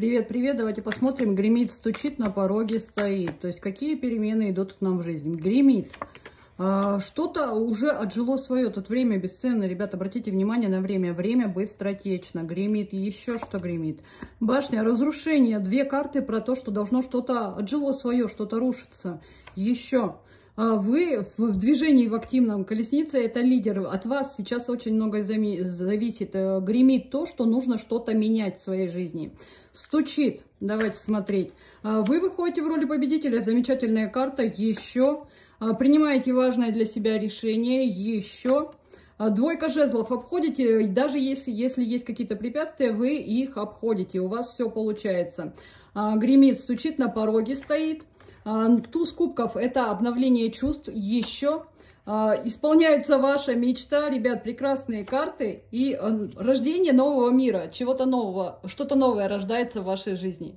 Привет, привет, давайте посмотрим. Гремит, стучит, на пороге стоит. То есть какие перемены идут к нам в жизни? Гремит. Что-то уже отжило свое. Тут время бесценно. Ребята, обратите внимание на время. Время быстротечно. Гремит. Еще что гремит? Башня, разрушение. Две карты про то, что должно что-то отжило свое, что-то рушится. Еще. Вы в движении, в активном. Колесница — это лидер. От вас сейчас очень много зависит. Гремит то, что нужно что-то менять в своей жизни. Стучит. Давайте смотреть. Вы выходите в роли победителя. Замечательная карта. Еще. Принимаете важное для себя решение. Еще. Двойка жезлов. Обходите. Даже если есть какие-то препятствия, вы их обходите. У вас все получается. Гремит, стучит, на пороге стоит. Туз кубков — это обновление чувств. Еще исполняется ваша мечта. Ребят, прекрасные карты и рождение нового мира, чего-то нового, что-то новое рождается в вашей жизни.